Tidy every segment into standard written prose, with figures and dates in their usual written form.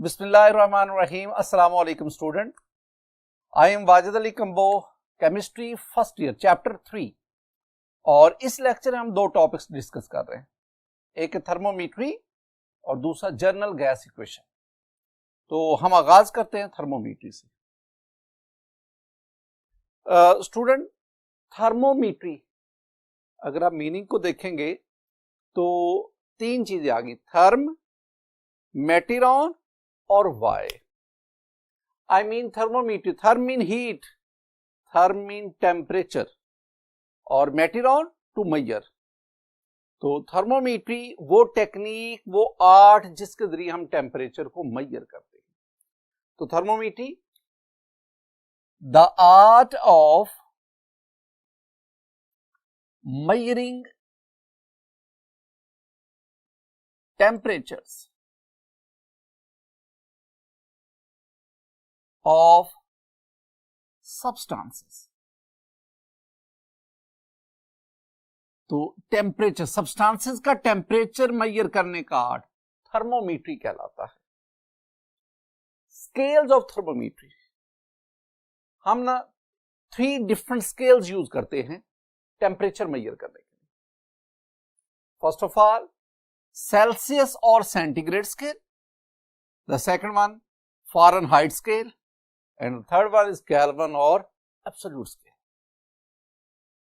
बिस्मिल्लाहिर्रहमानिर्रहीम। अस्सलाम वालेकुम student. I am Wajid Ali combo, chemistry first year, chapter 3। और इस लेक्चर में हम दो टॉपिक्स डिस्कस कर रहे हैं, एक है थर्मोमीट्री और दूसरा जर्नल गैस इक्वेशन। तो हम आगाज करते हैं थर्मोमीट्री से। स्टूडेंट, थर्मोमीट्री अगर आप मीनिंग को देखेंगे तो तीन चीजें आ गई, थर्म, मेटिरॉन और वाई। I mean thermometer, therm mean heat, therm mean temperature और मेटिरॉन टू मेजर। तो थर्मोमीट्री वो टेक्निक, वो आर्ट जिसके जरिए हम टेम्परेचर को मेजर करते हैं। तो thermometry the art of measuring temperatures of substances। तो टेम्परेचर, सब्सटेंसेस का टेम्परेचर मेजर करने का आर्ट थर्मोमीट्री कहलाता है। स्केल्स ऑफ थर्मोमीट्री, हम ना 3 डिफरेंट स्केल्स यूज करते हैं टेम्परेचर मेजर करने के लिए। फर्स्ट ऑफ ऑल सेल्सियस और centigrade scale, the second one Fahrenheit scale and third one is kelvin और एब्सोल्यूट स्केल।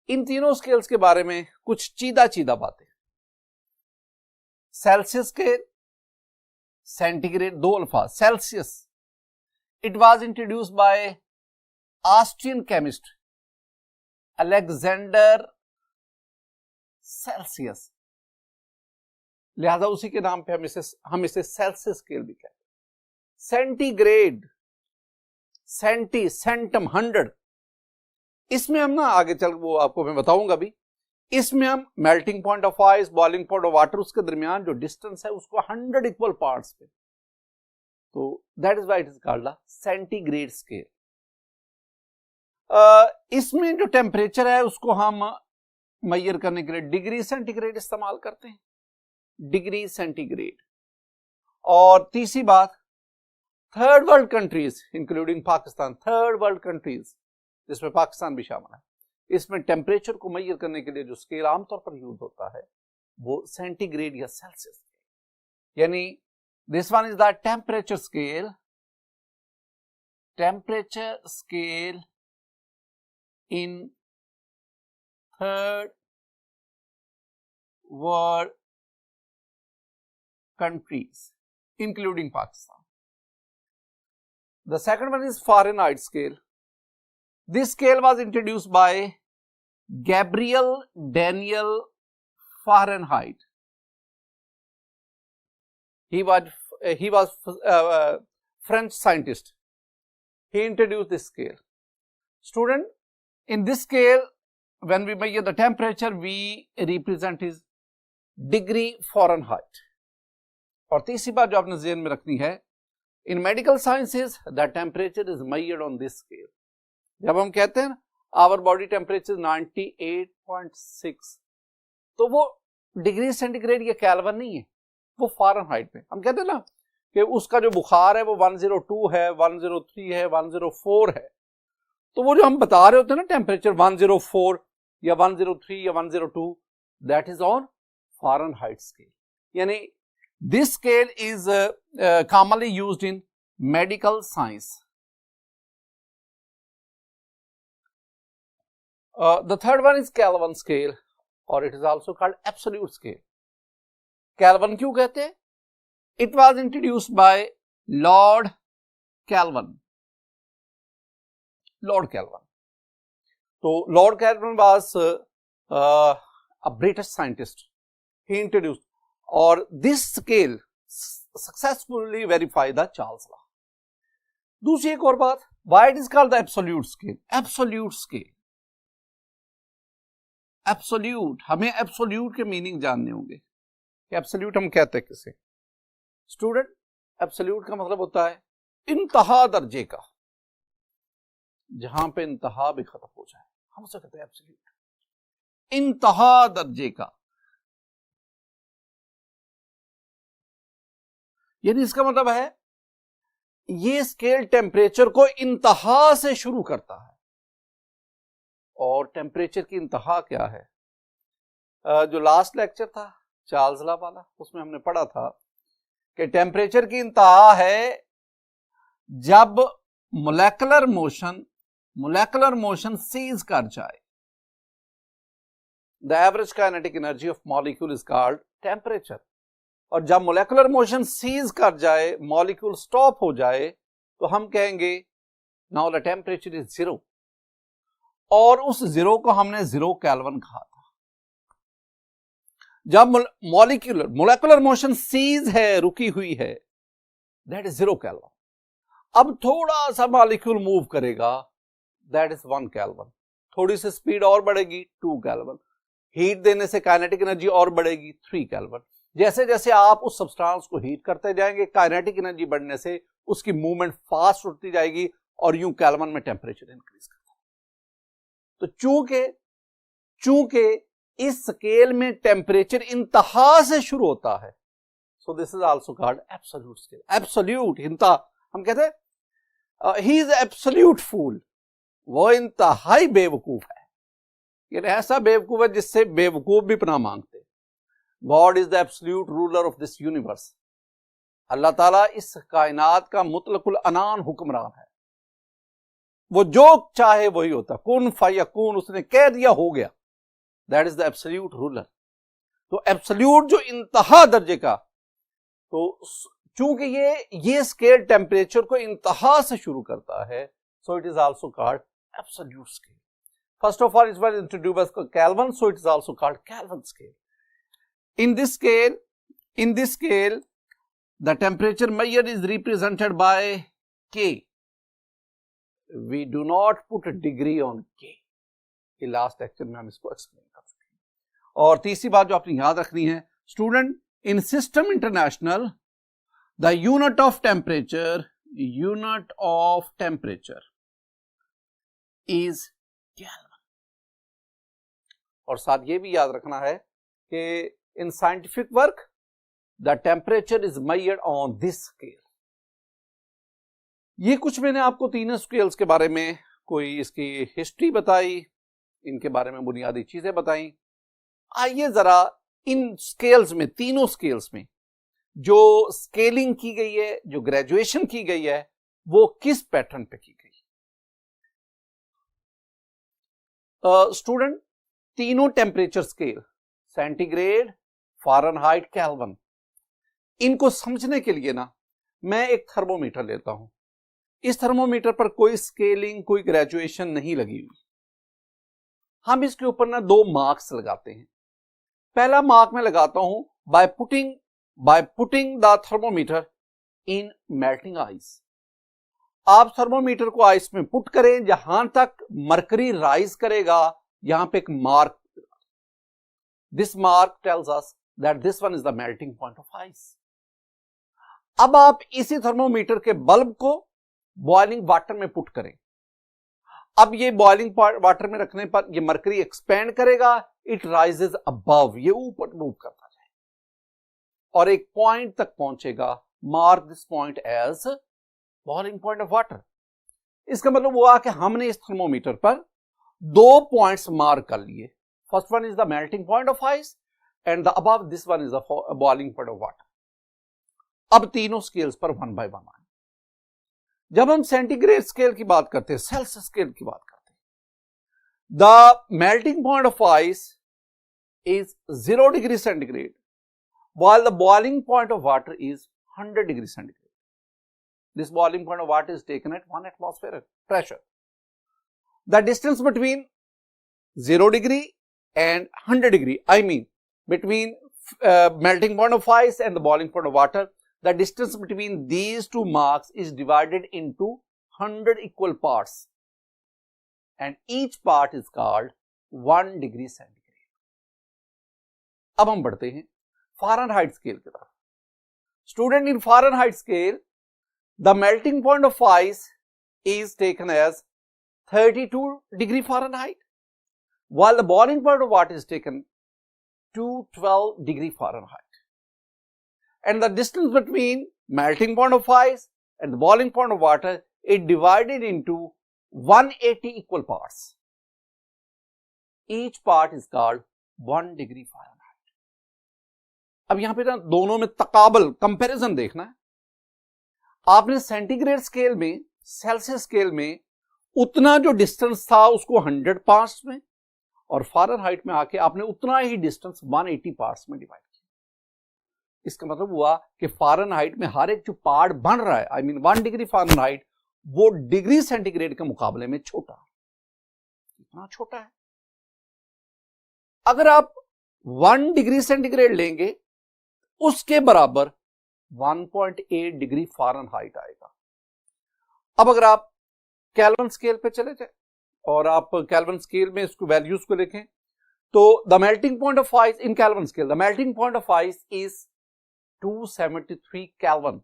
इन तीनों स्केल्स के बारे में कुछ चीदा बातें। सेल्सियस स्केल, सेंटीग्रेड, दो अल्फाज। Celsius, it was introduced bye Austrian chemist Alexander Celsius, लिहाजा उसी के नाम पे हम इसे सेल्सियस स्केल भी कहते हैं। सेंटीग्रेड, सेंटम 100, इसमें हम ना आगे चल वो आपको मैं बताऊंगा भी, इसमें हम melting point of ice, boiling point of water, उसके दरमियान जो डिस्टेंस है उसको 100 इक्वल पार्ट्स पे, तो that is why it is called the centigrade scale. इसमें जो टेम्परेचर है उसको हम मेजर करने के लिए डिग्री सेंटीग्रेड इस्तेमाल करते हैं, डिग्री सेंटीग्रेड। और तीसरी बात, third world countries including Pakistan, third world countries जिसमें पाकिस्तान भी शामिल है, इसमें टेम्परेचर को मेजर करने के लिए जो स्केल आमतौर पर यूज होता है वो सेंटीग्रेड या सेल्सियस स्केल, यानी this one is the temperature scale, temperature scale in third world countries including Pakistan. The second one is Fahrenheit scale. This scale was introduced by Gabriel Daniel Fahrenheit. He was French scientist. He introduced this scale. Student, in this scale, when we measure the temperature, we represent is degree Fahrenheit. और तीसरी बात जो आपने ज़हन में रखनी है, in medical sciences, the temperature is measured on this scale. जब हम कहते हैं our body temperature 98.6, तो वो डिग्री सेंटीग्रेड या केल्विन नहीं है, वो फ़ारेनहाइट में। हम कहते हैं ना कि उसका जो बुखार है वो 102 है, 103 है, 104 है, तो वो जो हम बता रहे होते हैं ना टेम्परेचर 104 या 103 या 102, that is on Fahrenheit scale. यानी this scale is commonly used in medical science. The third one is Kelvin scale और it is also called absolute scale. Kelvin क्यों कहते हैं? It was introduced by Lord Kelvin. Lord Kelvin. So Lord Kelvin was a British scientist. He introduced, or this scale successfully verified the Charles law. दूसरी एक और बात, why it is called the absolute scale? Absolute scale. Absolute, हमें absolute के meaning जानने होंगे कि absolute हम कहते हैं किसे। स्टूडेंट, absolute का मतलब होता है इंतहा दर्जे का, जहां पे इंतहा भी खत्म हो जाए, हम उसे कहते हैं एब्सोल्यूट, इंतहा दर्जे का। यानी इसका मतलब है ये स्केल टेम्परेचर को इंतहा से शुरू करता है। और टेम्परेचर की इंतहा क्या है? जो लास्ट लेक्चर था चार्ल्स लॉ वाला, उसमें हमने पढ़ा था कि टेम्परेचर की इंतहा है जब मोलेकुलर मोशन सीज कर जाए। The average kinetic energy of molecule is called temperature. और जब मोलेकुलर मोशन सीज कर जाए, मॉलिक्यूल स्टॉप हो जाए, तो हम कहेंगे नाउ द टेम्परेचर इज 0। और उस 0 को हमने 0 केल्विन कहा था। जब मोलेकुलर मोशन सीज है, रुकी हुई है, दैट इज 0 केल्विन। अब थोड़ा सा मॉलिक्यूल मूव करेगा, दैट इज 1 केल्विन। थोड़ी सी स्पीड और बढ़ेगी, 2 केल्विन। हीट देने से काइनेटिक एनर्जी और बढ़ेगी, 3 केल्विन। जैसे जैसे आप उस सब्सटेंस को हीट करते जाएंगे, काइनेटिक एनर्जी बढ़ने से उसकी मूवमेंट फास्ट होती जाएगी और यूं केल्विन में टेम्परेचर इंक्रीज करता है। तो चूंकि इस स्केल में टेम्परेचर इंतहा से शुरू होता है, so this is also called absolute scale. Absolute, इंतहा, हम कहते हैं ही इज एब्सोल्यूट फूल, वो इंतहाई बेवकूफ है। ये ऐसा बेवकूफ है जिससे बेवकूफ भी पनाह मांगते। God is the absolute ruler of this universe. Allah ताला इस कायनात का मुतलकुल अनान हुक्मरान है। वो जो चाहे वही होता, कुन फयकून, उसने कह दिया हो गया। That is the absolute ruler. तो एब्सोल्यूट जो इंतहा दर्जे का, तो चूंकि ये स्केल टेम्परेचर को इंतहा से शुरू करता है, so it is also called absolute scale. First of all, it was introduced as Kelvin, so it is also called Kelvin scale. In this scale, the temperature measured is represented by K. We do not put a degree on K. ये last lecture में हम इसको explain कर चुके हैं। और तीसरी बात जो आपने याद रखनी है, student, in system international the unit of temperature is kelvin. और साथ ये भी याद रखना है कि in scientific work the temperature is measured on this scale. ये कुछ मैंने आपको तीनों स्केल्स के बारे में कोई इसकी हिस्ट्री बताई, इनके बारे में बुनियादी चीजें बताई। आइए जरा इन स्केल्स में, तीनों स्केल्स में जो स्केलिंग की गई है, जो ग्रेजुएशन की गई है, वो किस पैटर्न पे की गई। स्टूडेंट, तीनों temperature scale, centigrade, Fahrenheit, kelvin, इनको समझने के लिए ना मैं एक थर्मोमीटर लेता हूं। इस थर्मोमीटर पर कोई स्केलिंग, कोई ग्रेजुएशन नहीं लगी हुई। हम इसके ऊपर ना 2 मार्क्स लगाते हैं। पहला मार्क मैं लगाता हूं by putting the thermometer in melting ice. आप थर्मोमीटर को आइस में पुट करें, जहां तक मरकरी राइज करेगा, यहां पे एक mark. This mark tells us that this one is the melting point of ice. अब आप इसी थर्मोमीटर के बल्ब को बॉइलिंग वाटर में पुट करें। अब ये बॉइलिंग वाटर में रखने पर ये मरकरी एक्सपेंड करेगा, इट राइजेस अबव, ये ऊपर मूव करता जाए और एक पॉइंट तक पहुंचेगा। Mark this point as boiling point of water. इसका मतलब हुआ कि हमने इस थर्मोमीटर पर 2 पॉइंट्स मार्क कर लिए। First one is the melting point of ice and the above this one is a boiling point of water. अब तीनों स्केल्स पर 1 by 1 आए। जब हम सेंटीग्रेड स्केल की बात करते हैं, सेल्सियस स्केल की बात करते हैं, the melting point of ice is 0 degree centigrade, while the boiling point of water is 100 degree centigrade. This boiling point of water is taken at 1 atmosphere pressure. The distance between 0 degree and 100 degree, I mean between melting point of ice and the boiling point of water, the distance between these 2 marks is divided into 100 equal parts and each part is called 1 degree centigrade. अब हम बढ़ते हैं Fahrenheit scale की तरफ। Student, in Fahrenheit scale the melting point of ice is taken as 32 degree Fahrenheit, while the boiling point of water is taken 212 degree Fahrenheit. And the distance between melting point of ice and the boiling point of water is divided into 180 equal parts. Each part is called 1 degree Fahrenheit. अब यहां पे ना दोनों में तकाबल comparison देखना है. आपने centigrade scale में, सेल्सियस स्केल में उतना जो डिस्टेंस था उसको 100 पार्ट्स में, और फारेनहाइट में आके आपने उतना ही डिस्टेंस 180 पार्ट्स में डिवाइड किया. इसका मतलब हुआ कि फारेनहाइट में हर एक जो पार्ट बन रहा है, आई मीन 1 डिग्री फारेनहाइट, वो डिग्री सेंटीग्रेड के मुकाबले में छोटा है. इतना छोटा है. अगर आप 1 डिग्री सेंटीग्रेड लेंगे उसके बराबर 1.8 डिग्री फारेनहाइट आएगा. अब अगर आप केल्विन स्केल पे चले जाए और आप केल्विन स्केल में इसको वैल्यूज को लिखें, तो the melting point of ice in kelvin scale, the melting point of ice is 273 Kelvin,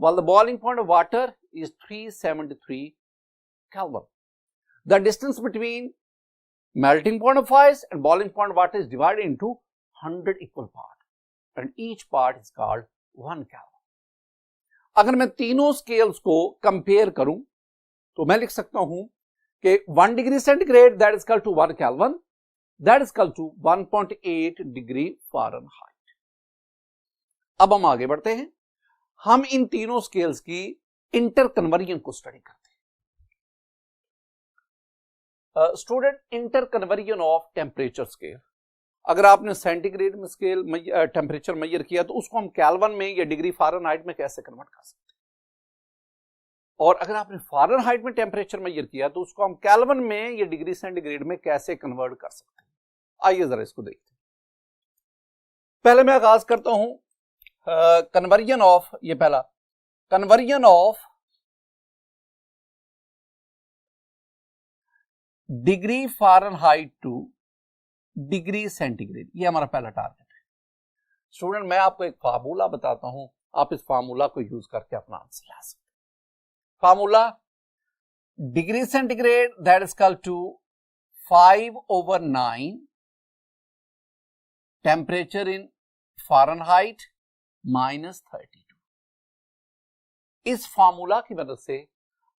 while the boiling point of water is 373 Kelvin. The distance between melting point of ice and boiling point of water is divided into 100 equal parts, and each part is called 1 Kelvin. अगर मैं तीनों scales को compare करूं तो मैं लिख सकता हूं कि 1 degree centigrade that is equal to 1 Kelvin, that is equal to 1.8 degree Fahrenheit. अब हम आगे बढ़ते हैं. हम इन तीनों स्केल्स की इंटर कन्वर्जन को स्टडी करते हैं. Student, inter conversion of temperature scale. अगर आपने सेंटीग्रेड में स्केल टेम्परेचर मेजर किया तो उसको हम केल्विन में या डिग्री फारेनहाइट में कैसे कन्वर्ट कर सकते हैं, और अगर आपने फारेनहाइट में टेम्परेचर मेजर किया तो उसको हम केल्विन में या डिग्री सेंटीग्रेड में कैसे कन्वर्ट कर सकते हैं. आइए जरा इसको देखते हैं. पहले मैं आगाज करता हूं कन्वर्जन ऑफ, ये पहला conversion of degree Fahrenheit two degree centigrade. ये हमारा पहला टारगेट है. स्टूडेंट, मैं आपको एक फार्मूला बताता हूं, आप इस फार्मूला को यूज करके अपना आंसर ला सकते हैं. Formula, degree centigrade that is equal to 5/9 temperature in Fahrenheit -32. इस फार्मूला की मदद से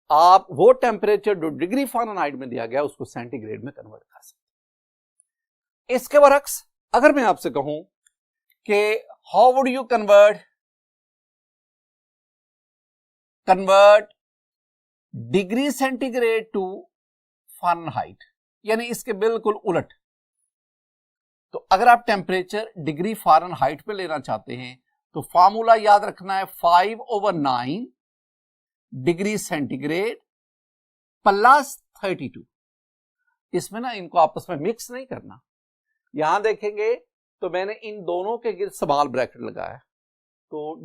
आप वो टेम्परेचर जो डिग्री फारेनहाइट में दिया गया उसको सेंटीग्रेड में कन्वर्ट कर सकते हैं. इसके बरक्स अगर मैं आपसे कहूं कि how would you convert degree centigrade to Fahrenheit, यानी इसके बिल्कुल उलट. तो अगर आप टेम्परेचर डिग्री फारेनहाइट पे लेना चाहते हैं तो फार्मूला याद रखना है 5/9 डिग्री सेंटीग्रेड प्लस 32. इसमें ना इनको आपस में मिक्स नहीं करना. यहां देखेंगे तो मैंने इन दोनों के गिर्द स्मॉल ब्रैकेट लगाया. तो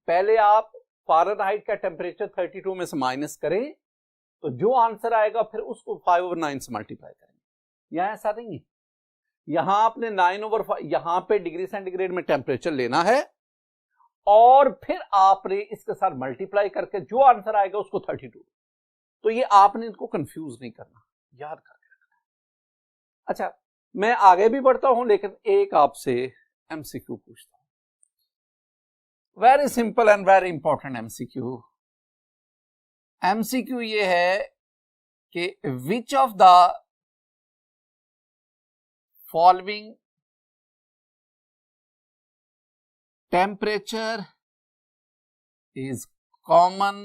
पहले आप फारेनहाइट का टेम्परेचर 32 में से माइनस करें तो जो आंसर आएगा फिर उसको 5/9 से मल्टीप्लाई करेंगे. यहां ऐसा नहीं है. यहां आपने 9/5 यहां पे डिग्री सेंटीग्रेड में टेम्परेचर लेना है और फिर आपने इसके साथ मल्टीप्लाई करके जो आंसर आएगा उसको 32. तो ये आपने इनको कंफ्यूज नहीं करना, याद करके रखना. अच्छा, मैं आगे भी बढ़ता हूं लेकिन एक आपसे एमसीक्यू पूछता हूं. Very simple and very important MCQ. MCQ ये है कि which of the following temperature is common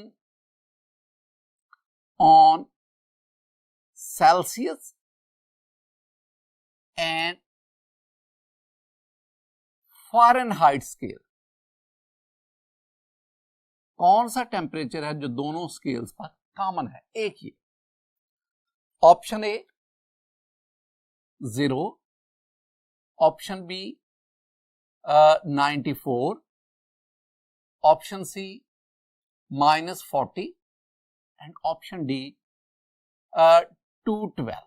on Celsius and Fahrenheit scale. कौन सा टेम्परेचर है जो दोनों स्केल्स पर कॉमन है, एक ही. Option A 0, option B 94, option C -40 and option D 212.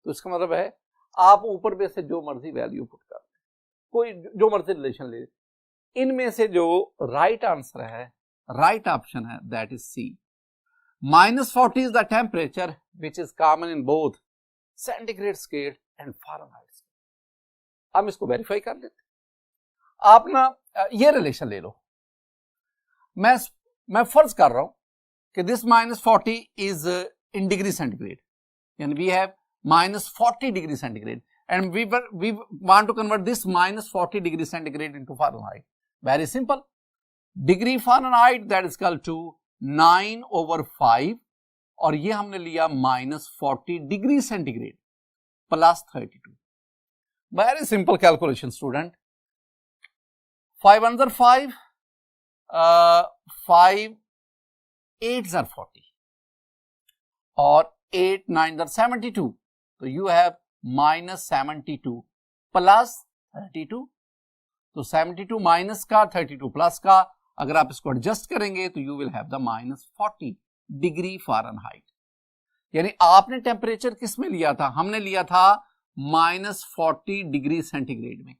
तो इसका मतलब है आप ऊपर में से जो मर्जी वैल्यू पुट कर दें, कोई जो मर्जी रिलेशन ले, इनमें से जो राइट आंसर है, राइट ऑप्शन है, that is C. -40 is the temperature which is common in both centigrade scale and Fahrenheit scale. हम इसको वेरीफाई कर लेते. आप ना ये रिलेशन ले लो, मैं फर्ज कर रहा हूं कि this -40 is in degree centigrade, यानी we have -40 degree centigrade and we want to convert this -40 degree centigrade into Fahrenheit. Very simple. Degree Fahrenheit that is equal to 9/5 और ये हमने लिया -40 degree centigrade plus 32. Very simple calculation, student. 5 ones are 5, 5 8s are 40 और 8 9s are 72. So you have -72 plus 32. तो 72 minus का 32 plus का, अगर आप इसको एडजस्ट करेंगे तो you will have the -40 degree Fahrenheit. यानी आपने टेम्परेचर किस में लिया था? हमने लिया था -40 डिग्री सेंटीग्रेड में.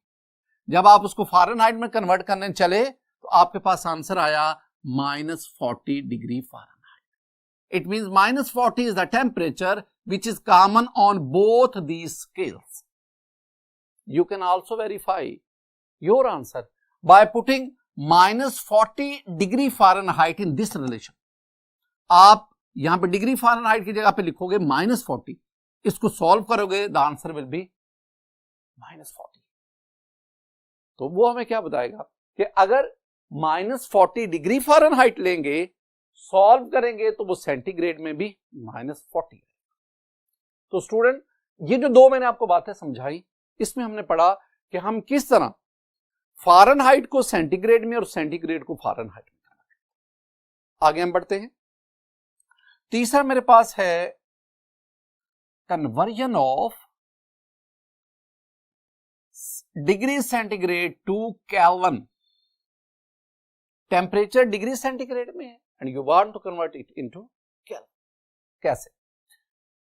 जब आप उसको फ़ारेनहाइट में कन्वर्ट करने चले तो आपके पास आंसर आया -40 degree Fahrenheit. It means -40 is the temperature which is common on both these scales. You can also verify your answer by putting -40 degree Fahrenheit in this relation. आप यहां पे डिग्री फ़ारेनहाइट की जगह पे लिखोगे -40, इसको सॉल्व करोगे द आंसर विल बी -40. तो वो हमें क्या बताएगा कि अगर -40 डिग्री फ़ारेनहाइट लेंगे, सॉल्व करेंगे तो वो सेंटीग्रेड में भी -40 है. तो स्टूडेंट, ये जो दो मैंने आपको बातें समझाई, इसमें हमने पढ़ा कि हम किस तरह फ़ारेनहाइट को सेंटीग्रेड में और सेंटीग्रेड को फ़ारेनहाइट में करना. आगे हम बढ़ते हैं. तीसरा मेरे पास है conversion of degree centigrade to Kelvin. Temperature degree centigrade में है and you want to convert it into Kelvin. कैसे?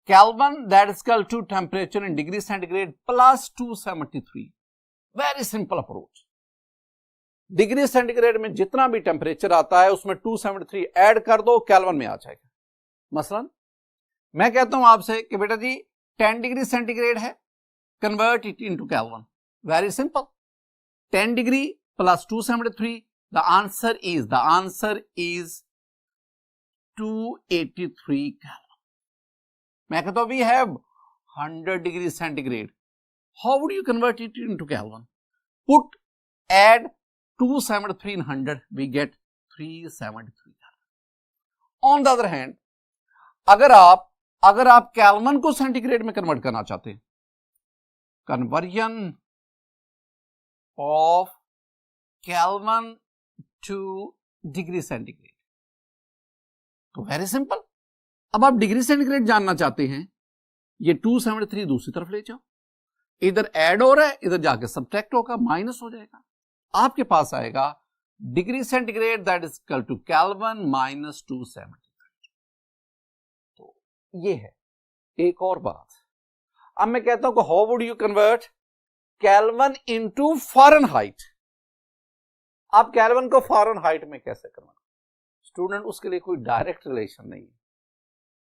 Kelvin that is equal to temperature in degree centigrade plus 273. Very simple approach. Degree centigrade में जितना भी temperature आता है उसमें 273 add कर दो, केल्विन में आ जाएगा. मसलन मैं कहता हूं आपसे कि बेटा जी 10 डिग्री सेंटीग्रेड है, convert it into kelvin. Very simple. 10 degree plus 273, the answer is 283 Kelvin. मैं कहता हूं we have 100 degree centigrade. How would you convert it into Kelvin? Add 273 in 100, we get 373 Kelvin. On the other hand, अगर आप kelvin को centigrade में convert करना चाहते हैं, conversion of kelvin two degree centigrade, तो वेरी सिंपल. अब आप डिग्री सेंटीग्रेड जानना चाहते हैं, ये 273 दूसरी तरफ ले जाओ, इधर ऐड हो रहा है, इधर जाके सब्ट्रैक्ट होगा, माइनस हो जाएगा. आपके पास आएगा degree centigrade that is equal to Kelvin minus 273. तो ये है एक और बात. अब मैं कहता हूं कि how would you convert kelvin into Fahrenheit. आप केल्विन को फ़ारेनहाइट में कैसे कन्वर्ट? स्टूडेंट, उसके लिए कोई डायरेक्ट रिलेशन नहीं है,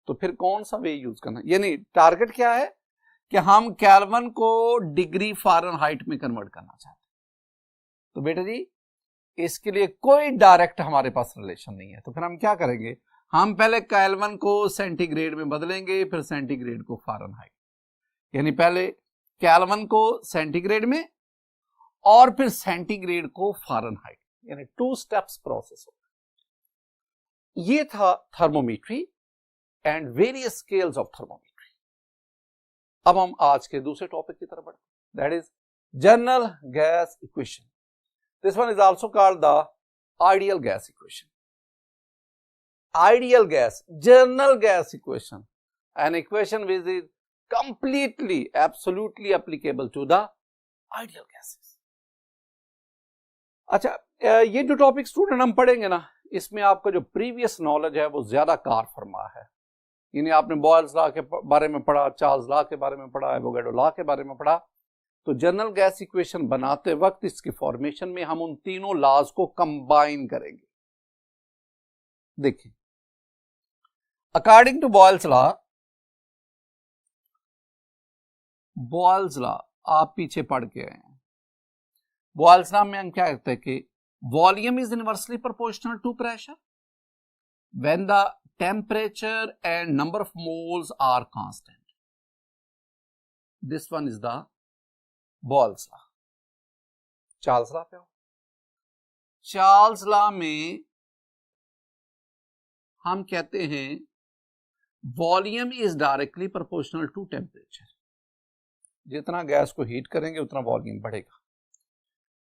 तो फिर कौन सा वे यूज करना? यानी टारगेट क्या है कि हम केल्विन को डिग्री फ़ारेनहाइट में कन्वर्ट करना चाहते हैं. तो बेटा जी इसके लिए कोई डायरेक्ट हमारे पास रिलेशन नहीं है. तो फिर हम क्या करेंगे? हम पहले केल्विन को सेंटीग्रेड में बदलेंगे, फिर सेंटीग्रेड को फ़ारेनहाइट. यानी पहले केल्विन को सेंटीग्रेड में और फिर सेंटीग्रेड को फ़ारेनहाइट, यानी 2 स्टेप्स प्रोसेस होगा. ये था थर्मोमीट्री एंड वेरियस स्केल्स ऑफ थर्मोमीट्री. अब हम आज के दूसरे टॉपिक की तरफ बढ़ते हैं, that is general gas equation. This one is also called the ideal gas equation. Ideal gas, general gas equation, an equation which is completely absolutely applicable to the ideal gases. अच्छा, ये जो topic student हम पढ़ेंगे ना, इसमें आपका जो previous knowledge है वो ज्यादा कार फरमा है. यानी आपने बॉयल्स लॉ के बारे में पढ़ा, चार्ल्स लॉ के बारे में पढ़ा, एवोगाड्रो लॉ के बारे में पढ़ा. तो जनरल गैस इक्वेशन बनाते वक्त इसकी फॉर्मेशन में हम उन तीनों लॉज को कंबाइन करेंगे. देखिए, अकॉर्डिंग टू बॉयल्स लॉ आप पीछे पढ़ के आए हैं. बॉयल्स लॉ में हम क्या कहते हैं कि volume is inversely proportional to pressure when the temperature and number of moles are constant. This one is the Boyle's law. Charles law पे हो, चार्ल्स लॉ में हम कहते हैं volume is directly proportional to temperature. जितना gas को heat करेंगे उतना वॉल्यूम बढ़ेगा.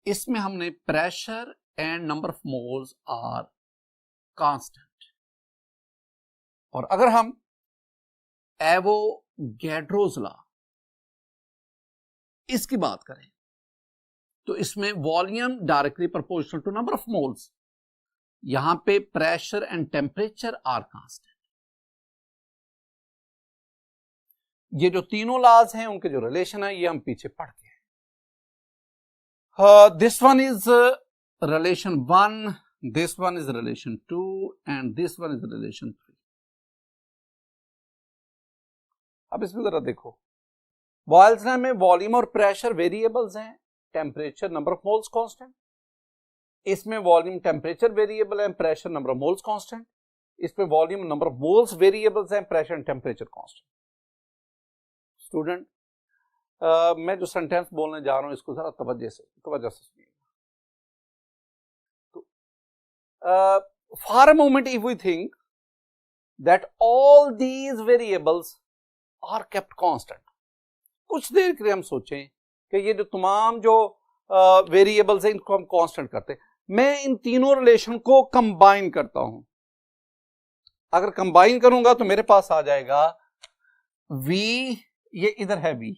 इसमें हमने pressure and number of moles are constant. और अगर हम एवोगैड्रोस लॉ इसकी बात करें तो इसमें volume directly proportional to number of moles. यहां पे pressure and temperature are constant. ये जो तीनों लॉज हैं उनके जो रिलेशन है ये हम पीछे पढ़ के हैं. This one is relation 1, this one is relation 2 and this one is relation 3. अब इसमें जरा देखो, बॉयल्स लॉ में वॉल्यूम और प्रेशर वेरिएबल्स हैं, temperature number of moles constant. इसमें वॉल्यूम टेम्परेचर वेरिएबल है, pressure number of moles constant. इसमें volume number of moles variables हैं, pressure and temperature constant. Student मैं जो सेंटेंस बोलने जा रहा हूं इसको जरा तवज्जो से सुनिएगा. तो for a moment if we think that all these variables are kept constant, कुछ देर के लिए हम सोचें कि ये जो तमाम जो वेरिएबल्स हैं इनको हम कांस्टेंट करते हैं. मैं इन तीनों रिलेशन को कंबाइन करता हूं. अगर कंबाइन करूंगा तो मेरे पास आ जाएगा v, ये इधर है v,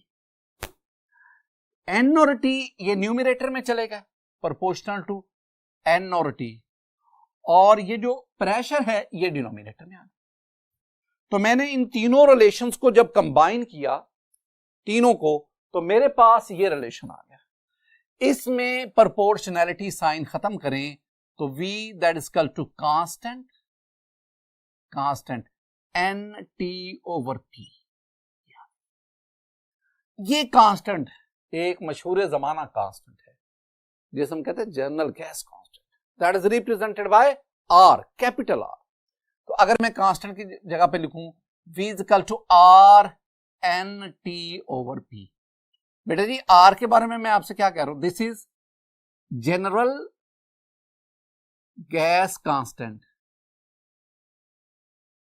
n और t ये न्यूमरेटर में चलेगा प्रोपोर्शनल टू n और t, और ये जो प्रेशर है ये डिनोमिनेटर में आ गया. तो मैंने इन तीनों रिलेशंस को जब कंबाइन किया तीनों को तो मेरे पास ये रिलेशन आ गया. इसमें प्रोपोर्शनैलिटी साइन खत्म करें तो v that is equal to constant NT/P. ये कांस्टेंट एक मशहूर जमाना कांस्टेंट है जिसे हम कहते हैं general gas constant, that is represented by R, capital R. तो अगर मैं कांस्टेंट की जगह पे लिखूं V is equal to R NT/P. बेटा जी R के बारे में मैं आपसे क्या कह रहा हूं, this is general gas constant,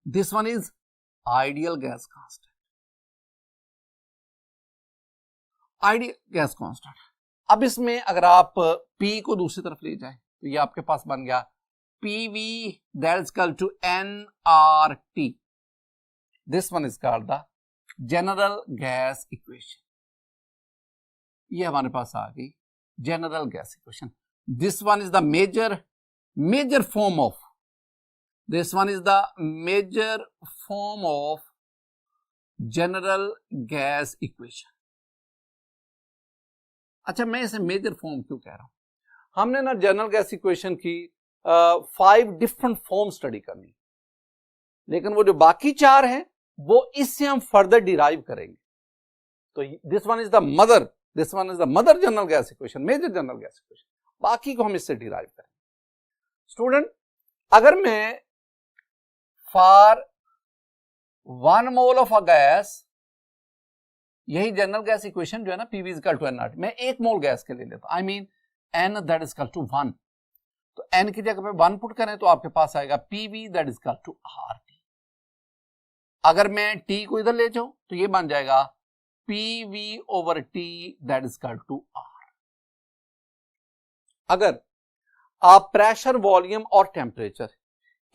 this one is ideal gas constant. Ideal gas constant. अब इसमें अगर आप P को दूसरी तरफ ले जाएं तो ये आपके पास बन गया PV that is equal to nRT. This one is called the general gas equation. ये हमारे पास आ गई general gas equation. This one is the major form of, this one is the major form of general gas equation. अच्छा, मैं इसे major form क्यों कह रहा हूं, हमने ना जनरल गैस इक्वेशन की 5 डिफरेंट फॉर्म स्टडी करनी, लेकिन वो जो बाकी 4 हैं वो इससे हम फर्दर डिराइव करेंगे. तो this one is the mother general gas equation, major general gas equation. बाकी को हम इससे डिराइव करेंगे. स्टूडेंट, अगर मैं for 1 mole of a gas, यही जनरल गैस इक्वेशन जो है ना PV is equal to nRT, मैं 1 मोल गैस के ले लेता हूं, I mean n that is equal to 1. तो n की जगह पे 1 पुट करें तो आपके पास आएगा PV that is equal to RT. अगर मैं T को इधर ले जाऊं तो ये बन जाएगा PV/T that is equal to R. अगर आप प्रेशर, वॉल्यूम और टेम्परेचर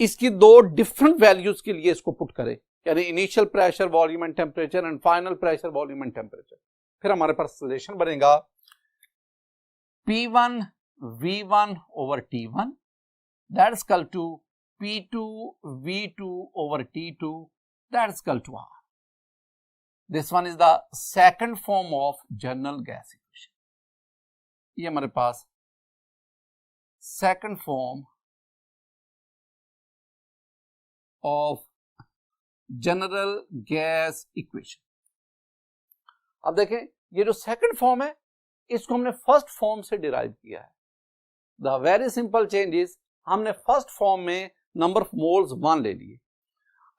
इसकी 2 डिफरेंट वैल्यूज के लिए इसको पुट करें, यानी initial pressure, volume and temperature and final pressure, volume and temperature, फिर हमारे पास रिलेशन बनेगा P1 V1/T1 that is equal to P2 V2/T2 that is equal to R. This one is the second form of general gas equation. ये हमारे पास second form of general gas equation. अब देखें, ये जो second form है इसको हमने first form से डिराइव किया है. The very simple change is हमने फर्स्ट फॉर्म में नंबर ऑफ मोल्स 1 ले लिए।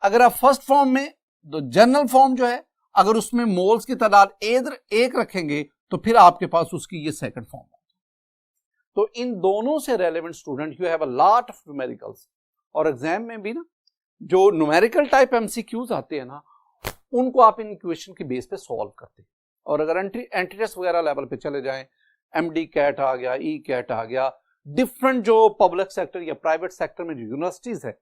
अगर आप फर्स्ट फॉर्म में तो जनरल फॉर्म जो है अगर उसमें मोल्स की तादाद एक रखेंगे तो फिर आपके पास उसकी ये सेकंड फॉर्म है। तो इन दोनों से relevant student you have a lot of numericals, और एग्जाम में भी ना जो न्यूमेरिकल टाइप एमसीक्यूज आते हैं ना उनको आप इन इक्वेशन के बेस पे सॉल्व करते हैं। और अगर एंट्री टेस्ट वगैरह लेवल पे चले जाएं, एमडी कैट आ गया, ई कैट आ गया, डिफरेंट जो पब्लिक सेक्टर या प्राइवेट सेक्टर में जो यूनिवर्सिटीज है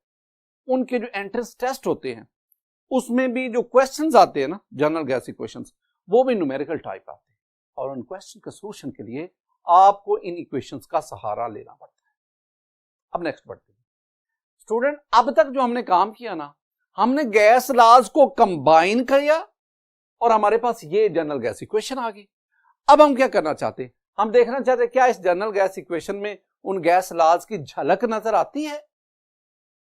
उनके जो एंट्रेंस टेस्ट होते हैं उसमें भी जो क्वेश्चंस आते हैं ना जनरल गैस इक्वेशंस वो भी न्यूमेरिकल टाइप आते हैं, और उन क्वेश्चन के सोल्यूशन के लिए आपको इन इक्वेशंस का सहारा लेना पड़ता है। अब नेक्स्ट बढ़ते हैं स्टूडेंट। अब तक जो हमने काम किया ना, हमने गैस लॉज को कंबाइन किया और हमारे पास ये जनरल गैस इक्वेशन आ गई। अब हम क्या करना चाहते हैं, हम देखना चाहते हैं क्या इस जनरल गैस इक्वेशन में उन गैस लॉज की झलक नजर आती है।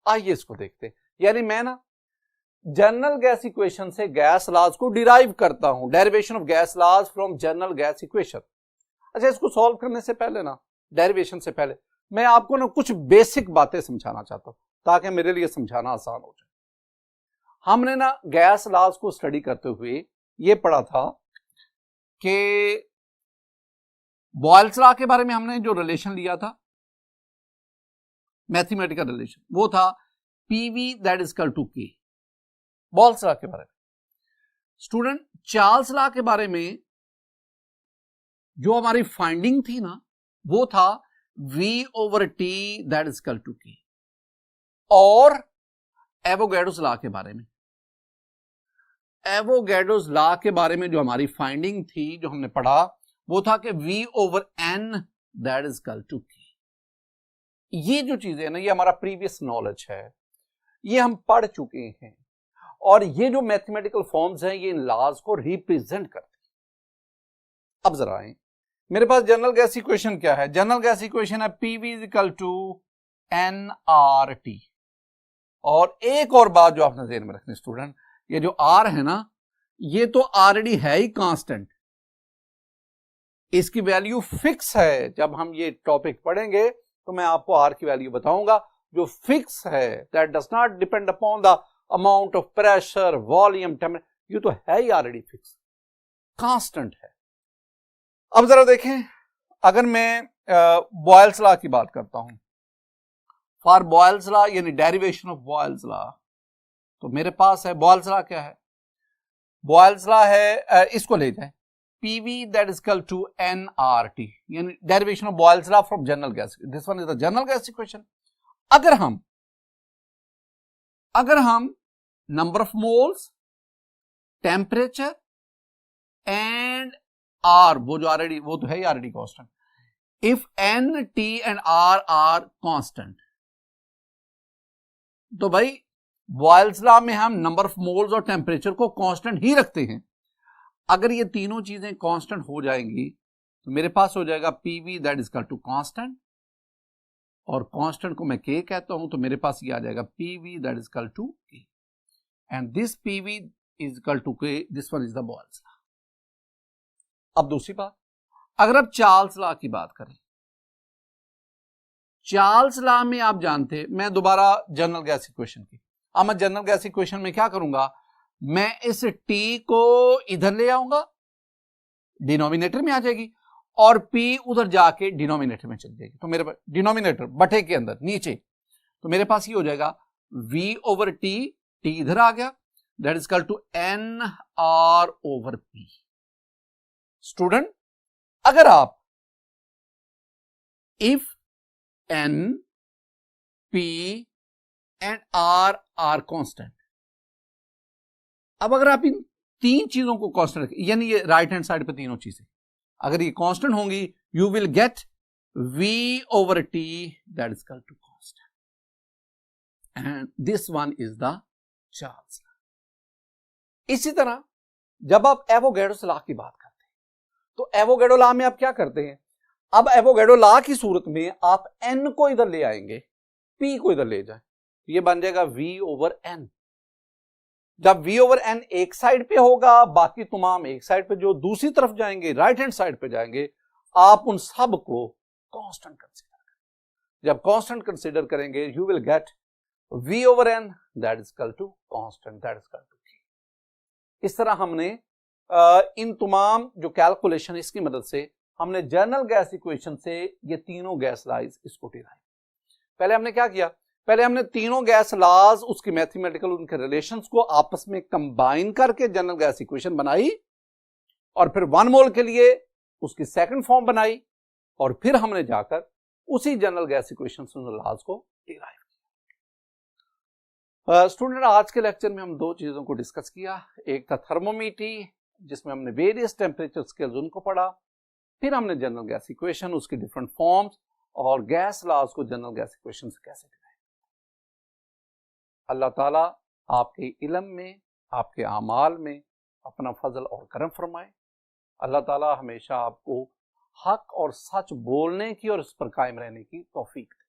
आइए इसको देखते हैं। यानी मैं ना जनरल गैस इक्वेशन से गैस लॉज को डिराइव करता हूं, derivation of gas laws from general gas equation. अच्छा, इसको सॉल्व करने से पहले ना, डेरिवेशन से पहले मैं आपको ना कुछ बेसिक बातें समझाना चाहता हूं ताकि मेरे लिए समझाना आसान हो जाए। हमने ना गैस लॉज को स्टडी करते हुए ये पढ़ा था कि बॉयल्स लॉ के बारे में हमने जो रिलेशन लिया था, मैथमेटिकल रिलेशन, वो था PV that is equal to K. Boyle's law के बारे में स्टूडेंट, चार्ल्स लॉ के बारे में जो हमारी फाइंडिंग थी ना वो था V over T that is equal to K. और एवोगैड्रोस लॉ के बारे में, एवोगैड्रोस लॉ के बारे में जो हमारी फाइंडिंग थी, जो हमने पढ़ा, वो था कि V over N that is equal to K. ये जो चीजें ना, ये हमारा प्रीवियस नॉलेज है, ये हम पढ़ चुके हैं, और ये जो मैथमेटिकल फॉर्म्स हैं ये इन लॉज को रिप्रेजेंट करते हैं। अब जरा आए, मेरे पास जनरल गैस इक्वेशन क्या है? जनरल गैस इक्वेशन है PV is equal to NRT। और एक और बात जो आपने ध्यान में रखनी स्टूडेंट, ये जो R है ना, ये तो ऑलरेडी है ही कांस्टेंट, इसकी वैल्यू फिक्स है। जब हम ये टॉपिक पढ़ेंगे तो मैं आपको R की वैल्यू बताऊंगा जो फिक्स है, that does not depend upon the amount of pressure, volume, temperature, ये तो है ही ऑलरेडी फिक्स, कांस्टेंट है। अब जरा देखें, अगर मैं बॉयल्स लॉ की बात करता हूं, फॉर बॉयल्स लॉ यानी डेरिवेशन ऑफ बॉयल्स लॉ, तो मेरे पास है बॉयल्स लॉ क्या है? बॉयल्स लॉ है, इसको ले जाए PV that is equal to NRT, यानी derivation of Boyle's law from general gas. This one is the general gas equation. अगर हम number of moles, temperature and R, वो जो ऑलरेडी, वो तो है ही already constant, if N, T and R are constant, तो भाई बॉयल्स लॉ में हम नंबर ऑफ मोल्स और टेम्परेचर को कांस्टेंट ही रखते हैं। अगर ये तीनों चीजें कांस्टेंट हो जाएंगी तो मेरे पास हो जाएगा PV that is equal to constant, और कांस्टेंट को मैं के कहता हूं, तो मेरे पास ये आ जाएगा PV that is equal to K, and this PV is equal to K, this one is the Boyle's law. अब दूसरी बात, अगर आप चार्ल्स लॉ की बात करें, चार्ल्स लॉ में आप जानते हैं, मैं दोबारा जनरल गैस इक्वेशन की, अब मैं जनरल गैस इक्वेशन में क्या करूंगा, मैं इस T को इधर ले आऊंगा, डिनोमिनेटर में आ जाएगी, और P उधर जाके डिनोमिनेटर में चल जाएगी, तो मेरे पास डिनोमिनेटर बटे के अंदर नीचे, तो मेरे पास ये हो जाएगा V over T, T इधर आ गया, that is equal to NR over P। Student, अगर आप इफ N, P एंड R आर कांस्टेंट, अब अगर आप इन तीन चीजों को कांस्टेंट रखें, यानी ये राइट हैंड साइड पे तीनों चीजें अगर ये कांस्टेंट होंगी, you will get V over T that is equal to constant, and this one is the Charles law. इसी तरह जब आप एवोगैड्रोस लॉ की बात करते हैं, तो एवोगैड्रो लॉ में आप क्या करते हैं, अब एवोगैड्रो लॉ की सूरत में आप N को इधर ले आएंगे, P को इधर ले जाए, ये बन जाएगा V over N। जब V over N एक साइड पे होगा, बाकी तमाम एक साइड पे, जो दूसरी तरफ जाएंगे, राइट हैंड साइड पे जाएंगे, आप उन सब को कांस्टेंट कंसीडर करें। जब कांस्टेंट कंसीडर करेंगे you will get V/n that is equal to constant that is equal to K। इस तरह हमने इन तमाम जो कैलकुलेशन इसकी मदद से हमने जनरल गैस इक्वेशन से ये तीनों गैस लाइज इसको डिराइव। पहले हमने क्या किया, पहले हमने तीनों गैस लॉज उसकी मैथमेटिकल उनके रिलेशंस को आपस में कंबाइन करके जनरल गैस इक्वेशन बनाई, और फिर 1 मोल के लिए उसकी सेकंड फॉर्म बनाई, और फिर हमने जाकर उसी जनरल गैस इक्वेशन से लॉज को डिराइव किया। स्टूडेंट आज के लेक्चर में हम दो चीजों को डिस्कस किया, एक था थर्मोमीटर जिसमें हमने वेरियस टेम्परेचर स्केल्स उनको पढ़ा, फिर हमने जनरल गैस इक्वेशन उसकी डिफरेंट फॉर्म्स और गैस लॉज को जनरल गैस इक्वेशन से कैसे डिराइव। अल्लाह ताला आपके इल्म में आपके आमाल में अपना फजल और करम फरमाए। अल्लाह ताला हमेशा आपको हक और सच बोलने की और इस पर कायम रहने की तौफीक दे।